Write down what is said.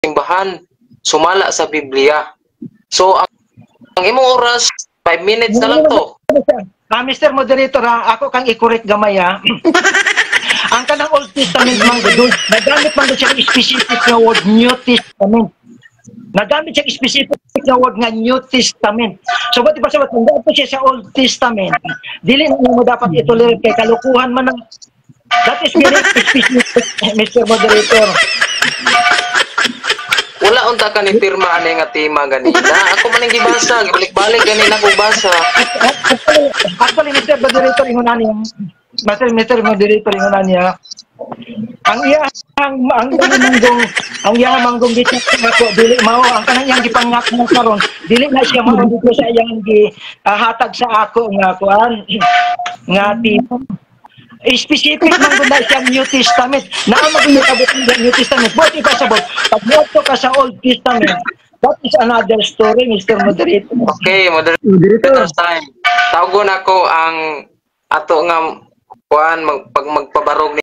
simbahan, sumala sa Biblia. So ang imong oras 5 minutes na lang to. Mr. Moderator, ako kang i-correct gamay ang kanang Old Testament man gud, nagamit man siya specific na word New Testament. Nagamit siya specific na word nga New Testament. So what iba sa kung dapat siya sa Old Testament, dili na mo dapat itolerate kay kalukuhan man. That is very specific, Mr. Moderator. Wala unta ka ni pirma ani nga tema ganina. Ako man ang gibasa, gibalik-balik ganina ko basa. Actually, Mr. Moderator, ingon niya. Mr. Moderator, ingon niya. Ang iyang manggong dito ako dili mao ang kanang iyang gipangak mo karon dili na siya mao dito sa iyang gihatag sa ako nga kuan nga tipo specific man gud sa New Testament naa magkabot ng New Testament but iba sabot pag moto ka sa Old Testament that is another story, Mr. Moderator. Okay, moderator time. Tawgon ako ang ato nga kuan pag magpabarog